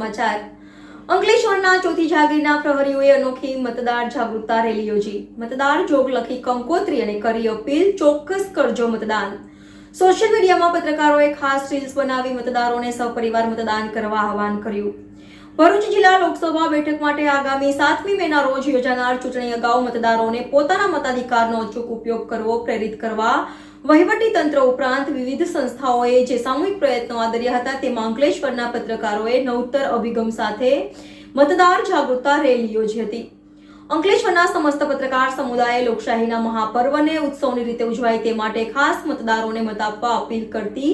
સમાચાર અંકલેશ્વરના ચોથી જાગીરના પ્રહરીઓએ અનોખી મતદાર જાગૃતતા રેલી યોજી મતદાર જોગ લખી કંકોત્રી અને કરી અપીલ ચોક્કસ કરજો મતદાન। સોશિયલ મીડિયામાં પત્રકારોએ ખાસ રીલ્સ બનાવી મતદારોને સહપરિવાર મતદાન કરવા આહવાન કર્યું। ભરૂચ જિલ્લા લોકસભા બેઠક માટે આગામી 7મી મેના રોજ યોજાનાર ચૂંટણી અગાઉ મતદારોને પોતાના મતાધિકારનો અચૂક ઉપયોગ કરવો પ્રેરિત કરવા વહીવટી તંત્ર ઉપરાંત વિવિધ સંસ્થાઓએ જે સામૂહિક પ્રયત્નો આદર્યા હતા તેમાં અંકલેશ્વરના પત્રકારોએ નવતર અભિગમ સાથે મતદાર જાગૃતતા રેલી યોજી હતી। અંકલેશ્વરના સમસ્ત પત્રકાર સમુદાયે લોકશાહીના મહાપર્વને ઉત્સવની રીતે ઉજવાય તે માટે ખાસ મતદારોને મત આપવા અપીલ કરતી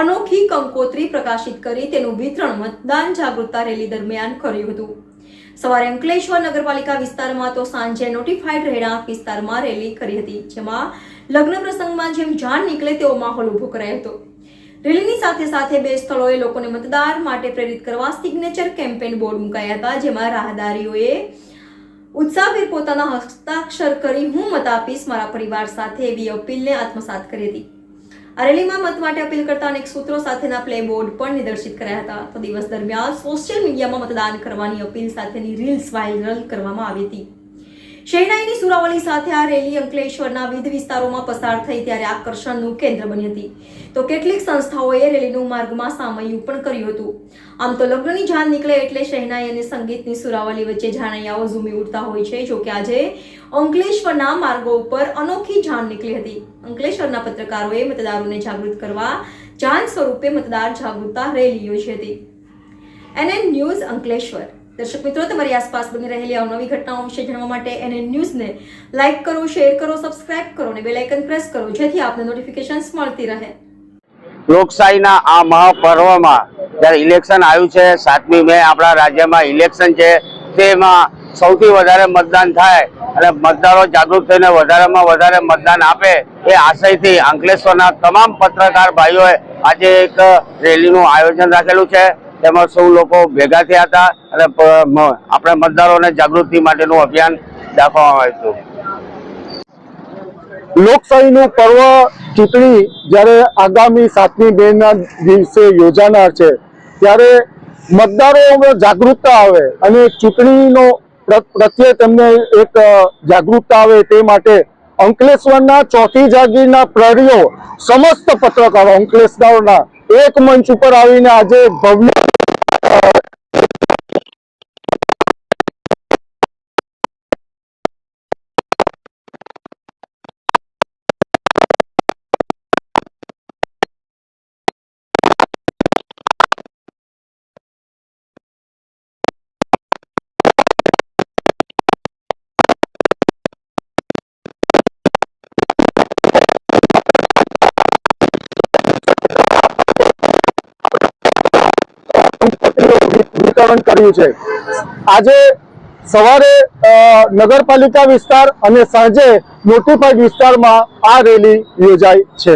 અનોખી કંકોત્રી પ્રકાશિત કરી તેનું વિતરણ મતદાન જાગૃતતા રેલી દરમિયાન કર્યું હતું। સવારે અંકલેશ્વર નગરપાલિકા વિસ્તારમાં તો સાંજે નોટિફાઈડ રહેણાંક વિસ્તારમાં રેલી કરી હતી, જેમાં લગ્ન પ્રસંગમાં જેમ જાન નીકળે તેવો માહોલ ઉભો કરાયો હતો। રેલીની સાથે સાથે બે સ્થળોએ લોકોને મતદાર માટે પ્રેરિત કરવા સિગ્નેચર કેમ્પેન બોર્ડ મુકાયા હતા, જેમાં રાહદારીઓએ ઉત્સાહભેર પોતાના હસ્તાક્ષર કરી હું મત આપીશ મારા પરિવાર સાથે એવી અપીલને આત્મસાત કરી હતી। આ રેલીમાં મત માટે અપીલ કરતા અનેક સૂત્રો સાથેના પ્લે બોર્ડ પણ નિદર્શિત કર્યા હતા। તો દિવસ દરમિયાન સોશિયલ મીડિયામાં મતદાન કરવાની અપીલ સાથેની રીલ્સ વાયરલ કરવામાં આવી હતી। શહેનાઈની સુરાવલી સાથે આ રેલી અંકલેશ્વરના વિવિધ વિસ્તારોમાં પસાર થઈ ત્યારે આકર્ષણનું કેન્દ્ર બની હતી। તો કેટલીક સંસ્થાઓએ રેલીનું માર્ગમાં સામયું પણ કર્યું હતું। આમ તો લગ્નની જાન નીકળે એટલે શહેનાઈ અને સંગીતની સુરાવલી વચ્ચે જાનૈયાઓ ઝૂમી ઉઠતા હોય છે। જો કે આજે અંકલેશ્વરના માર્ગો ઉપર અનોખી જાન નીકળી હતી। અંકલેશ્વરના પત્રકારોએ મતદારોને જાગૃત કરવા જાન સ્વરૂપે મતદાર જાગૃતતા રેલી યોજી હતી। NN news Ankleshwar. દર્શક મિત્રો, તમારી આસપાસ બની રહેલી અવનવી ઘટનાઓ વિશે જાણવા માટે NN ન્યૂઝને લાઇક કરો, શેર કરો, સબસ્ક્રાઇબ કરો અને બેલ આઇકન પ્રેસ કરો જેથી આપને નોટિફિકેશન્સ મળતી રહે। લોકશાહીના આ મહાપર્વમાં જ્યારે ઇલેક્શન આવ્યું છે, 7મી મે આપણા રાજ્યમાં ઇલેક્શન છે, તેમાં સૌથી વધારે મતદાન થાય અને મતદારો જાગૃત થઈને વધારેમાં વધારે મતદાન આપે એ આશયથી અંકલેશ્વરના તમામ પત્રકાર ભાઈઓએ આજે એક રેલીનું આયોજન રાખેલું છે। તેમાં સૌ લોકો ભેગા થયા હતા અને આપણે મતદારોને જાગૃતિ માટેનું અભિયાન દાખવવામાં આવ્યું હતું। લોકશાહીનું પર્વ ચૂંટણી જ્યારે આગામી 7મી મેના દિવસે યોજાનાર છે ત્યારે મતદારોમાં જાગૃતતા આવે અને ચૂંટણીનો પ્રત્યે તેમને એક જાગૃતતા આવે તે માટે અંકલેશ્વરના ચોથી જાગીરના પ્રહરીઓ સમસ્ત પત્રકારો અંકલેશ્વરના એક મંચ ઉપર આવીને આજે ભવ્ય વિતરણ કર્યું છે। આજે સવારે નગરપાલિકા વિસ્તાર અને સાંજે નોટિફાઈડ વિસ્તારમાં આ રેલી યોજાઈ છે।